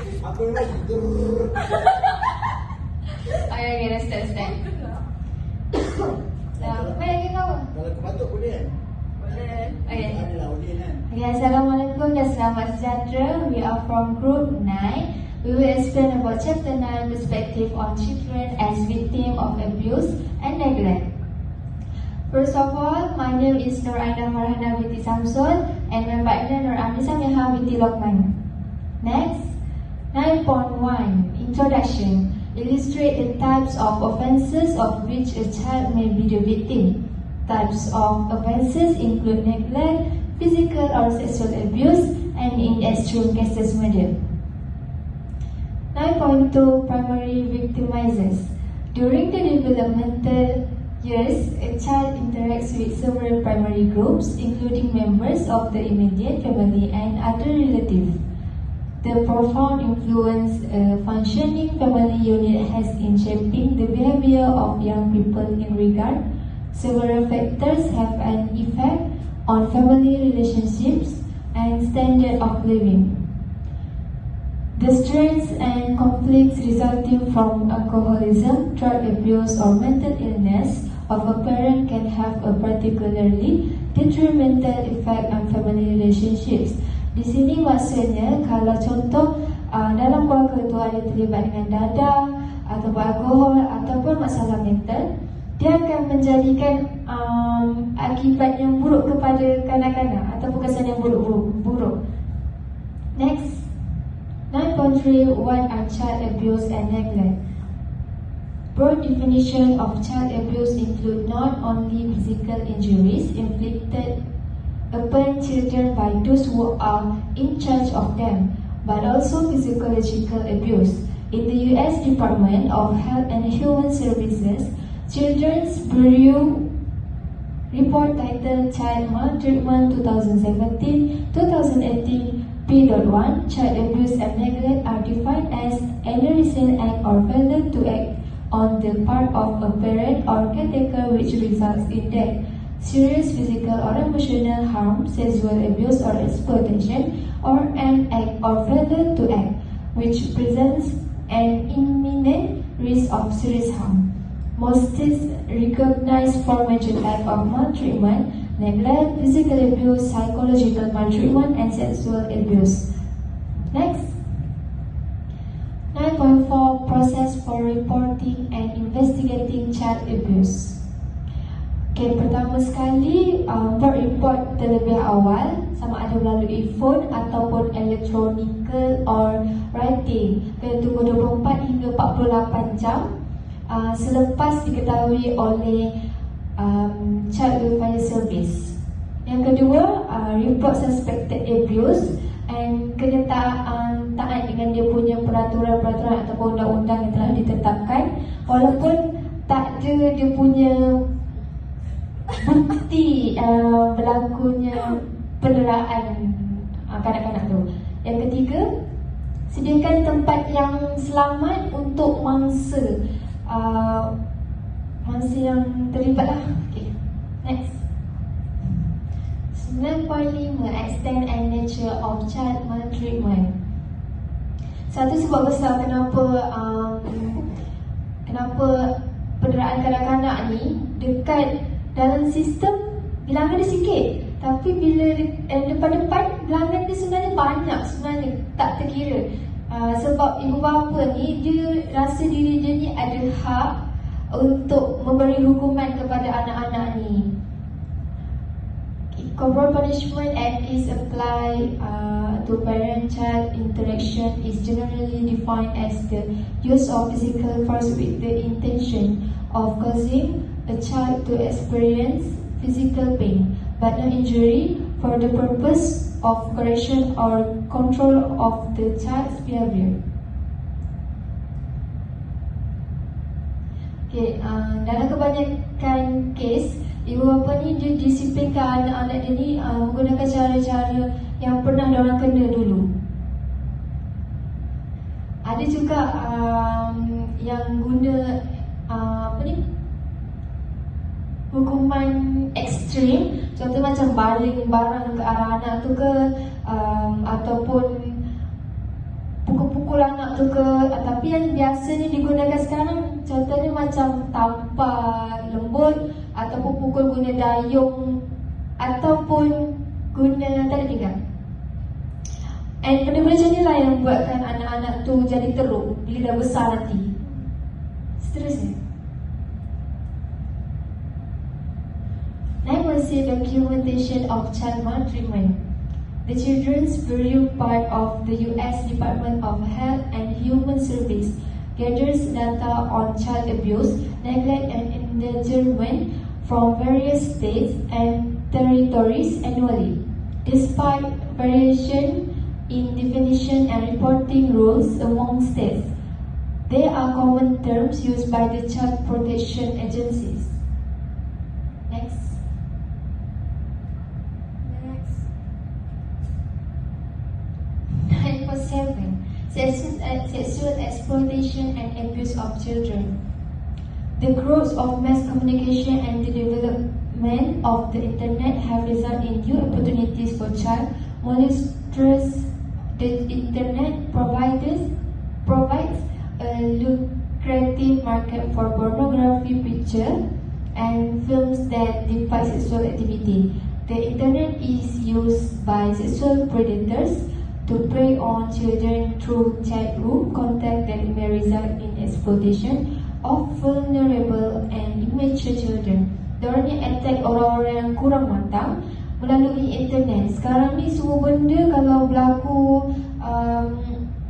Aku lagi. Okay, let's start. Apa lagi kau? Kalau kau batuk boleh kan? Boleh. Okay. Adalah boleh kan? Okay, Assalamualaikum dan selamat sejahtera. We are from Group 9. We will explain about Chapter 9 perspective on children as victim of abuse and neglect. First of all, my name is Nur Aina Farhana binti Samsul and my partner Nur Amisa Meha binti Lokman. Next, 9.1 Introduction. Illustrate the types of offences of which a child may be the victim. Types of offences include neglect, physical or sexual abuse, and in extreme cases murder. 9.2 Primary victimizers. During the developmental years, a child interacts with several primary groups, including members of the immediate family and other relatives. The profound influence a functioning family unit has in shaping the behavior of young people in regard. Several factors have an effect on family relationships and standard of living. The stress and conflicts resulting from alcoholism, drug abuse, or mental illness of a parent can have a particularly detrimental effect on family relationships. Di sini maksudnya kalau contoh dalam keluarga tu ada terlibat dengan dadah ataupun alkohol ataupun masalah mental, dia akan menjadikan akibat yang buruk kepada kanak-kanak ataupun kesan yang buruk. Next, 9.3 What are child abuse and neglect? Broad definition of child abuse include not only physical injuries inflicted upon children by those who are in charge of them, but also physiological abuse. In the U.S. Department of Health and Human Services, Children's Bureau report titled Child Maltreatment 2017-2018 P.1 Child abuse and neglect are defined as any recent act or failure to act on the part of a parent or caretaker which results in death, serious physical or emotional harm, sexual abuse or exploitation, or an act or failure to act which presents an imminent risk of serious harm. Most states recognize four major types of maltreatment: neglect, physical abuse, psychological maltreatment, and sexual abuse. Next, 9.4 Process for reporting and investigating child abuse. Okay, pertama sekali buat report terlebih awal, sama ada melalui phone ataupun electronical or writing. Kena tunggu 24 hingga 48 jam selepas diketahui oleh Child Welfare Service. Yang kedua, report suspected abuse and kena taat dengan dia punya peraturan-peraturan ataupun undang-undang yang telah ditetapkan, walaupun tak ada dia punya bukti berlakunya penderaan kanak-kanak tu. Yang ketiga, sediakan tempat yang selamat untuk mangsa yang terlibat lah. Okay. Next, 9.5 Extent and nature of child maltreatment. Satu sebab besar kenapa penderaan kanak-kanak ni dekat dalam sistem bilangan dia sikit, tapi bila depan-depan bilangan dia sebenarnya banyak, sebenarnya tak terkira. Sebab ibu bapa ni dia rasa diri dia ni ada hak untuk memberi hukuman kepada anak-anak ni. Corporal Punishment Act is applied to parent-child interaction is generally defined as the use of physical force with the intention of causing a child to experience physical pain but no injury for the purpose of correction or control of the child's behavior. Okay, dalam kebanyakan kes, ibu bapa ni dia disiplinkan anak-anak dia ni menggunakan cara-cara yang pernah diorang kena dulu. Ada juga yang guna hukuman ekstrim, contoh macam baling barang ke arah anak tu ke, ataupun pukul-pukul pukul anak tu ke. Tapi yang biasanya digunakan sekarang, contohnya macam tampar lembut, ataupun pukul guna dayung, ataupun guna tali pinggang. And benda-benda macam ni lah yang buatkan anak-anak tu jadi teruk bila dah besar nanti. Seterusnya, 9 documentation of child maltreatment. The Children's Bureau, part of the US Department of Health and Human Service, gathers data on child abuse, neglect and endangerment from various states and territories annually. Despite variation in definition and reporting rules among states, they are common terms used by the child protection agencies. Next. 9.7 Sexual exploitation and abuse of children. The growth of mass communication and the development of the internet have resulted in new opportunities for child molesters. The internet provides a lucrative market for pornography pictures and films that depict sexual activity. The internet is used by sexual predators to prey on children through chat room contact that may result in exploitation of vulnerable and immature children. Diorang ni attack orang-orang yang kurang matang melalui internet. Sekarang ni semua benda kalau berlaku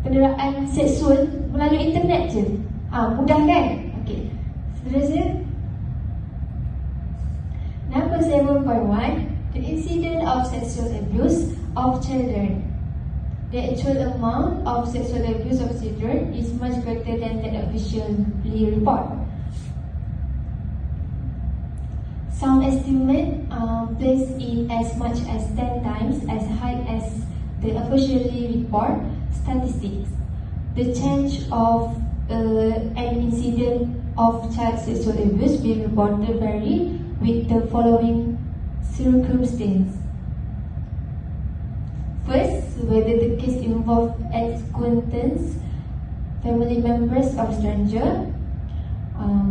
penderaan seksual melalui internet je. Mudah kan? Okey. Seterusnya, number 7.1, the incident of sexual abuse of children. The actual amount of sexual abuse of children is much greater than that officially reported. Some estimate place it as much as 10 times as high as the officially report statistics. The change of an incident of child sexual abuse being reported vary with the following circumstances. First, whether the case involved acquaintance, family members, or stranger.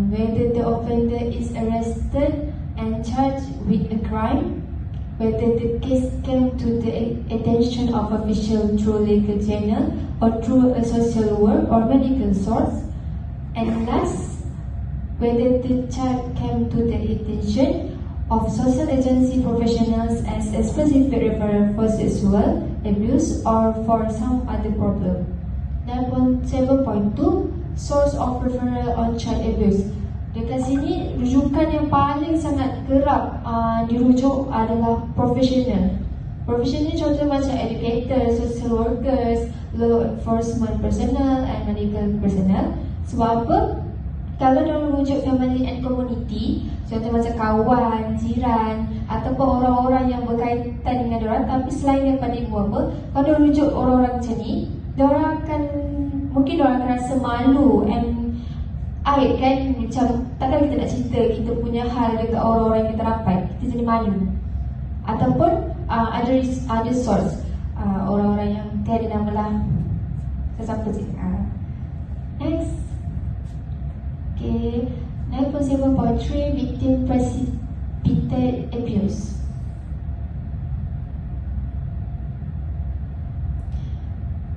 Whether the offender is arrested and charged with a crime. Whether the case came to the attention of official through legal channel or through a social work or medical source. And last, whether the child came to the attention of social agency professionals as a specific referral for sexual abuse or for some other problem. 7.2 Source of referral on child abuse. Dekat sini, rujukan yang paling sangat kerap dirujuk adalah profesional. Profesional contoh macam educators, social workers, law enforcement personnel and medical personnel. Sebab apa? Kalau dalam rujuk family and community, contoh macam kawan, jiran ataupun orang-orang yang berkaitan dengan diorang, tapi selain daripada ibu bapa, kalau rujuk orang-orang macam ni, mungkin diorang akan rasa malu and aib kan, macam takkan kita nak cerita kita punya hal dekat orang-orang yang kita rapat, kita jadi malu. Ataupun ada source, orang-orang yang tiada nama lah, sesiapa je. Next. Okay, 9.7.3 Victim Precipitated Abuse.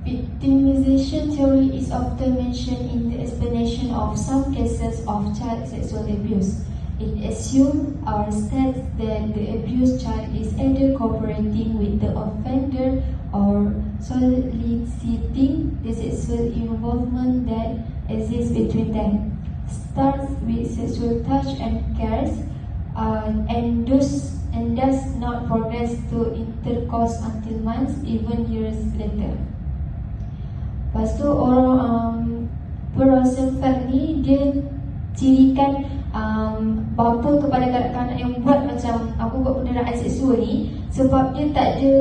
Victimization theory is often mentioned in the explanation of some cases of child sexual abuse. It assumes or states that the abused child is either cooperating with the offender or soliciting the sexual involvement that exists between them. Starts with sexual touch and cares, and does not progress to intercourse until months, even years later. Lepas tu orang Rosenfeld ni dia cirikan bapa kepada kanak-kanak yang buat macam aku buat penderaan seksual ni sebab dia tak ada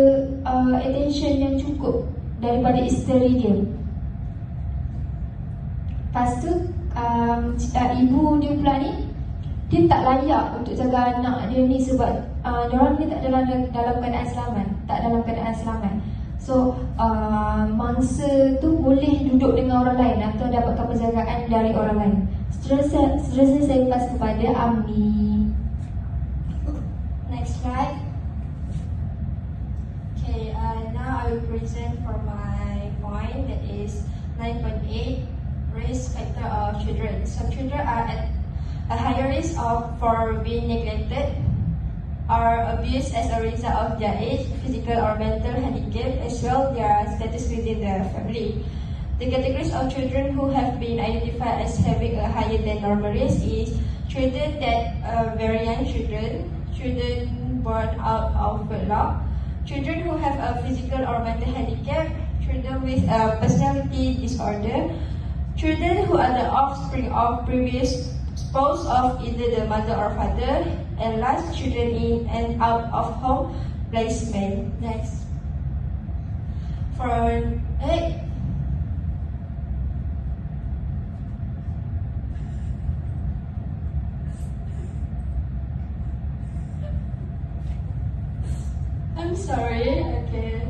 attention yang cukup daripada isteri dia. Lepas tu ibu dia pula ni, dia tak layak untuk jaga anak dia ni sebab diorang ni tak dalam keadaan selamat, So, mangsa tu boleh duduk dengan orang lain atau dapatkan penjagaan dari orang lain. Seterusnya saya pas kepada Ami. Next slide. Okay, now I will present for my point, that is 9.8, risk factor of children. Some children are at a higher risk for being neglected or abused as a result of their age, physical or mental handicap, as well their status within the family. The categories of children who have been identified as having a higher than normal risk is children that are very young children, children born out of wedlock, children who have a physical or mental handicap, children with a personality disorder, children who are the offspring of previous spouse of either the mother or father, and last, children in and out of home placement. Next. For 8. I'm sorry, okay.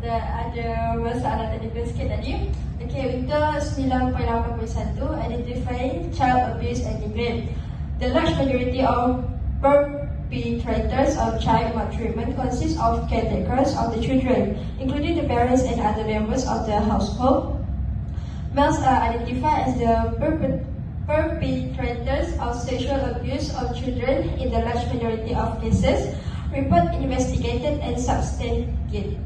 Ada masalah teknikal sikit tadi. Okay, untuk 9.8.1, identifying child abuse and neglect. The large majority of perpetrators of child maltreatment consist of caretakers of the children, including the parents and other members of the household. Males are identified as the perpetrators of sexual abuse of children in the large majority of cases, report investigated and substantiated.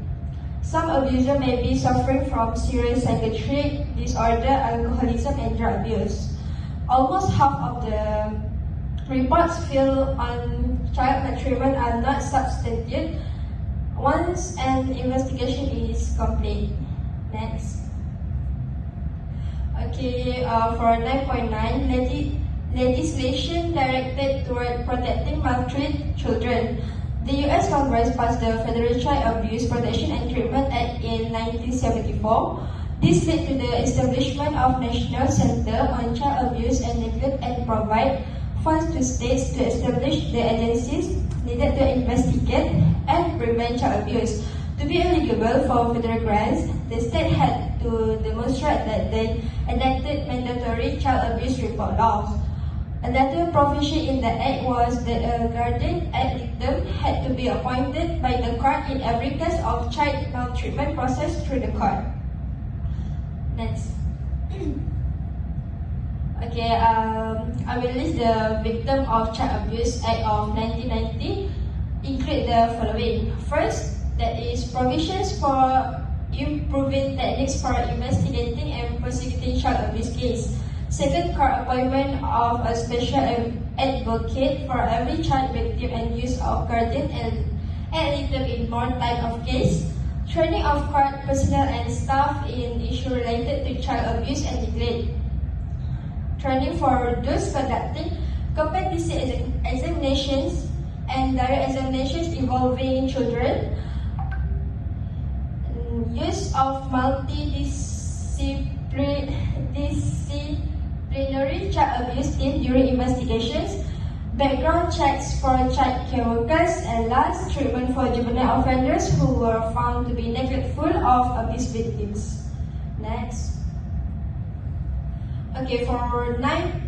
Some abuser may be suffering from serious psychiatric disorder, alcoholism, and drug abuse. Almost half of the reports filed on child maltreatment are not substantiated once an investigation is complete. Next. Okay, for 9.9, legislation directed toward protecting maltreated children. The U.S. Congress passed the Federal Child Abuse Protection and Treatment Act in 1974. This led to the establishment of National Center on Child Abuse and Neglect and provide funds to states to establish the agencies needed to investigate and prevent child abuse. To be eligible for federal grants, the state had to demonstrate that they enacted mandatory child abuse report laws. Another provision in the act was that a guardian ad litem had to be appointed by the court in every case of child maltreatment processed through the court. Next. Okay, I will list the Victim of Child Abuse Act of 1990. Include the following. First, that is provisions for improving techniques for investigating and prosecuting child abuse cases. Second, court appointment of a special advocate for every child victim and use of guardian and litem in more type of case. Training of court personnel and staff in issues related to child abuse and neglect. Training for those conducting competency examinations and direct examinations involving children. Use of multidisciplinary child abuse team during investigations, background checks for child care workers, and last, treatment for juvenile offenders who were found to be neglectful of abuse victims. Next. Okay, for 9.10,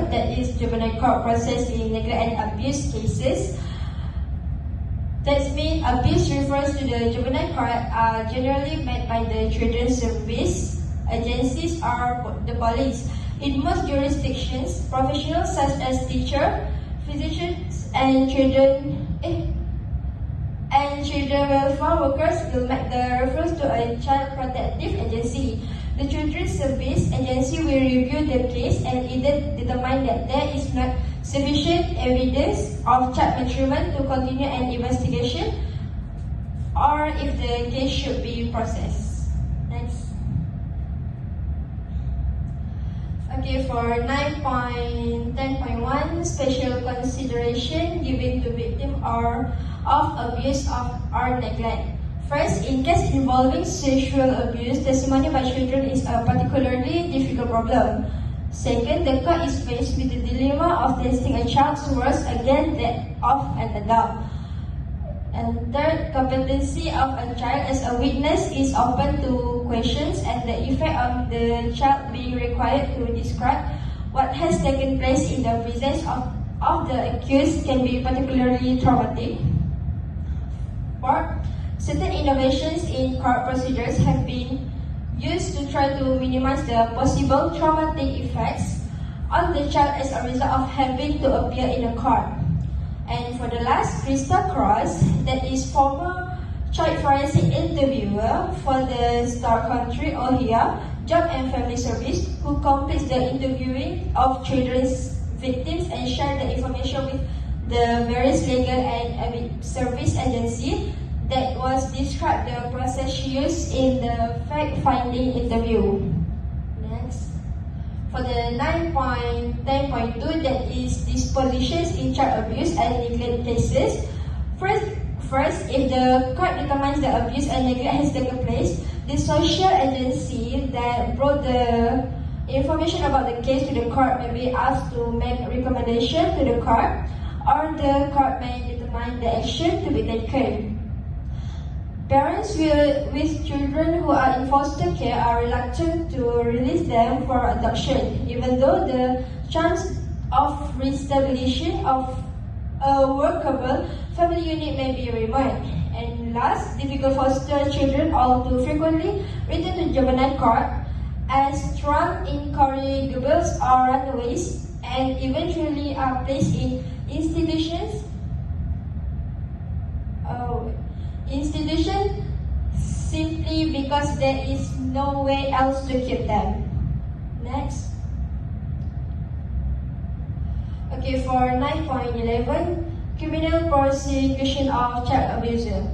that is juvenile court process in neglect and abuse cases. That means abuse refers to the juvenile court are generally made by the children's service agencies or the police. In most jurisdictions, professionals such as teachers, physicians, and children welfare workers will make the reference to a child protective agency. The Children's Service Agency will review the case and either determine that there is not sufficient evidence of child maltreatment to continue an investigation, or if the case should be processed. Next. Okay, for 9.10.1, special consideration given to victims of abuse or neglect. First, in case involving sexual abuse, testimony by children is a particularly difficult problem. Second, the court is faced with the dilemma of testing a child's words against that of an adult. And third, competency of a child as a witness is open to questions, and the effect of the child being required to describe what has taken place in the presence of the accused can be particularly traumatic. Fourth, certain innovations in court procedures have been used to try to minimize the possible traumatic effects on the child as a result of having to appear in a court. And for the last, Krista Cross, that is former child forensic interviewer for the Star Country Ohio Job and Family Service, who completes the interviewing of children's victims and share the information with the various legal and service agency. That was described the process she used in the fact-finding interview. Next. For the 9.10.2, that is dispositions in child abuse and neglect cases. First, if the court determines the abuse and neglect has taken place, the social agency that brought the information about the case to the court may be asked to make a recommendation to the court, or the court may determine the action to be taken. Parents with children who are in foster care are reluctant to release them for adoption, even though the chance of reestablishing of a workable family unit may be remote. And last, difficult foster children all too frequently return to juvenile court as drug incorrigibles or runaways, and eventually are placed in institutions simply because there is no way else to keep them. Next. Okay, for 9.11, criminal prosecution of child abuser.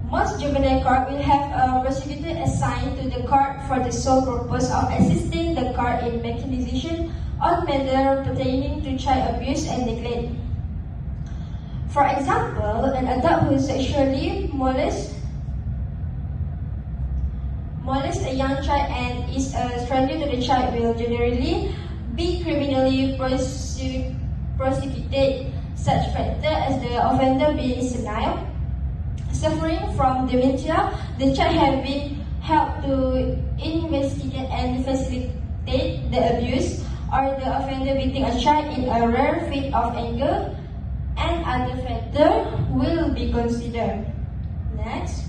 Most juvenile court will have a prosecutor assigned to the court for the sole purpose of assisting the court in making decisions on matters pertaining to child abuse and neglect. For example, an adult who sexually molests a young child and is a stranger to the child will generally be criminally prosecuted. Such factors as the offender being senile, suffering from dementia, the child having helped to investigate and facilitate the abuse, or the offender beating a child in a rare fit of anger, and other factors will be considered. Next.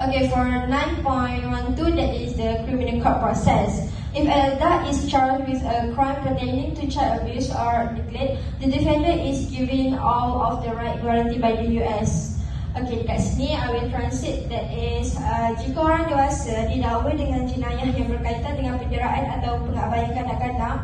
Okay, for 9.12, that is the criminal court process. If an adult is charged with a crime pertaining to child abuse or neglect, the defendant is given all of the right guaranteed by the US. Okay, dekat sini I will translate, that is, jika orang dewasa didakwa dengan jenayah yang berkaitan dengan penjaraan atau pengabaian kanak-kanak,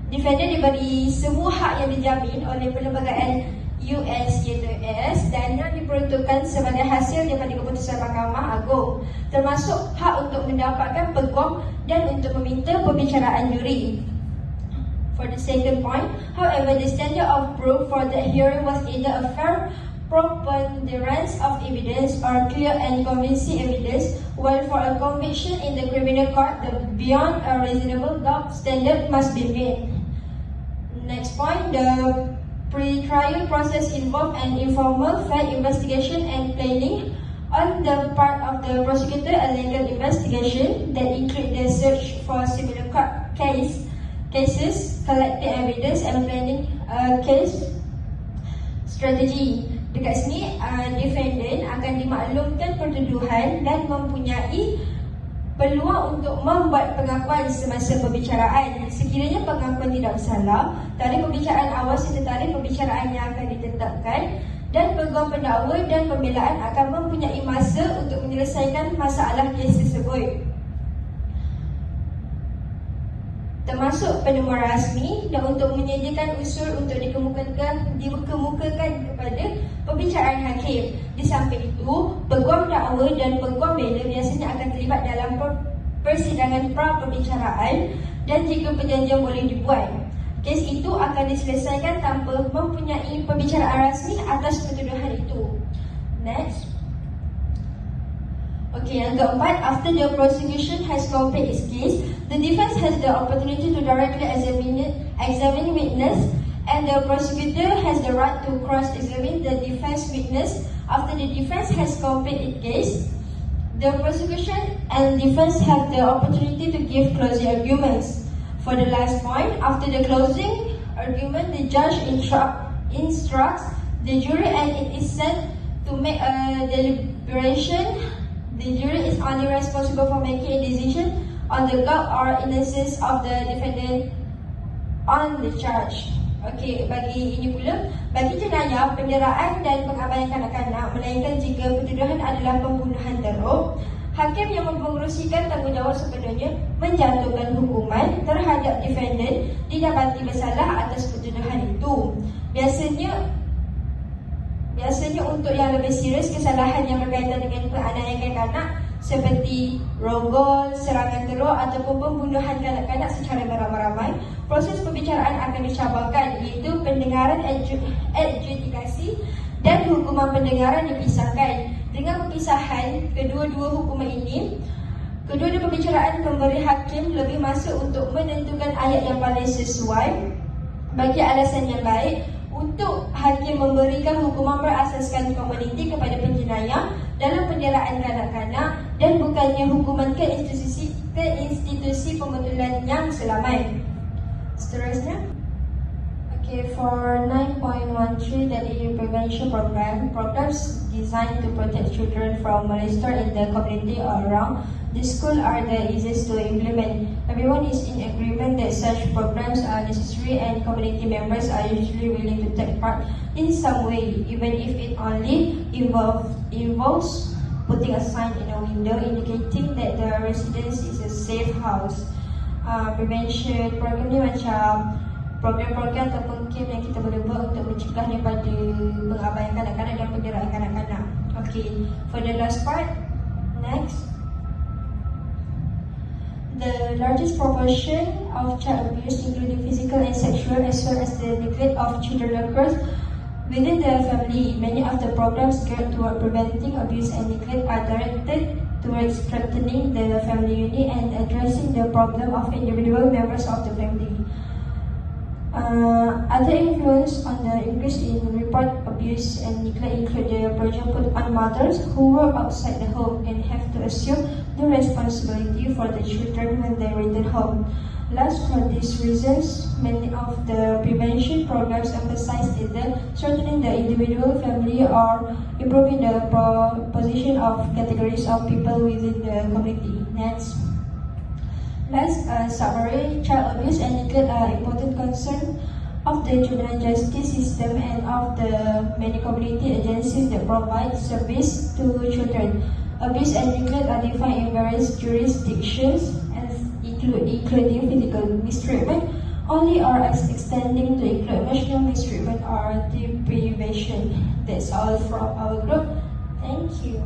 defendant diberi semua hak yang dijamin oleh perlembagaan US iaitu AS, dan yang diperuntukkan sebagai hasil daripada keputusan Mahkamah Agung, termasuk hak untuk mendapatkan peguam dan untuk meminta pembicaraan juri. For the second point, however, the standard of proof for the hearing was either a fair preponderance of evidence or clear and convincing evidence, while for a conviction in the criminal court, the beyond a reasonable doubt standard must be met. Next point, the pre-trial process involved an informal fact investigation and planning on the part of the prosecutor, a legal investigation that include the search for similar court cases, collecting evidence and planning a case strategy. Dekat sini, defendant akan dimaklumkan pertuduhan dan mempunyai peluang untuk membuat pengakuan semasa pembicaraan. Sekiranya pengakuan tidak bersalah, tarikh pembicaraan awal serta tarikh pembicaraan yang akan ditetapkan, dan peguam pendakwa dan pembelaan akan mempunyai masa untuk menyelesaikan masalah kes tersebut, termasuk penemuan rasmi, dan untuk menyediakan usul untuk dikemukakan kepada pembicaraan hakim. Di samping itu, peguam dakwa dan peguam bela biasanya akan terlibat dalam persidangan pra-pembicaraan, dan jika perjanjian boleh dibuat, kes itu akan diselesaikan tanpa mempunyai pembicaraan rasmi atas pertuduhan itu. Next. Okay, yang keempat, after the prosecution has completed its case, the defense has the opportunity to directly examine witness and the prosecutor has the right to cross-examine the defense witness after the defense has completed its case. The prosecution and defense have the opportunity to give closing arguments. For the last point, after the closing argument, the judge instructs the jury and it is sent to make a deliberation. The jury is only responsible for making a decision on the guilt or innocence of the defendant on the charge. Okey, bagi ini pula, bagi jenayah, penderaan dan pengabaian kanak-kanak, melainkan jika pentuduhan adalah pembunuhan teruk, hakim yang mengurusikan tanggungjawab sepenuhnya menjatuhkan hukuman terhadap defendant didapati bersalah atas pentuduhan itu. Biasanya untuk yang lebih serius, kesalahan yang berkaitan dengan penganiayaan kanak seperti rogol, serangan teruk ataupun pembunuhan kanak-kanak secara beramai-ramai, proses pembicaraan akan dicabarkan, iaitu pendengaran adjudikasi dan hukuman pendengaran dipisahkan. Dengan perpisahan kedua-dua hukuman ini, kedua-dua pembicaraan memberi hakim lebih masa untuk menentukan ayat yang paling sesuai. Bagi alasan yang baik, untuk hakim memberikan hukuman berasaskan komuniti kepada penjenayah dalam penderaan kanak-kanak dan bukannya hukuman ke institusi pembetulan yang selamat. Seterusnya, okay, for 9.13, that is prevention programs designed to protect children from molestation in the community or around the school are the easiest to implement. Everyone is in agreement that such programs are necessary and community members are usually willing to take part in some way, even if it only involves putting a sign in a window indicating that the residence is a safe house. Prevention program ni macam program-program ataupun camp yang kita boleh buat untuk mencegah daripada pengabaian kanak-kanak dan penderaan kanak-kanak. Okay, for the last part, next. The largest proportion of child abuse, including physical and sexual, as well as the neglect of children, occurs within the family. Many of the programs geared toward preventing abuse and neglect are directed towards strengthening the family unit and addressing the problem of individual members of the family. Other influence on the increase in report abuse and neglect include the pressure put on mothers who work outside the home and have to assume the responsibility for the children when they return home. Last, for these reasons, many of the prevention programs emphasize either strengthening the individual family or improving the position of categories of people within the community. Next. Last, summary, child abuse and neglect are important concern of the juvenile justice system and of the many community agencies that provide service to children. Abuse and neglect are defined in various jurisdictions and including physical mistreatment only or extending to include emotional mistreatment or deprivation. That's all from our group. Thank you.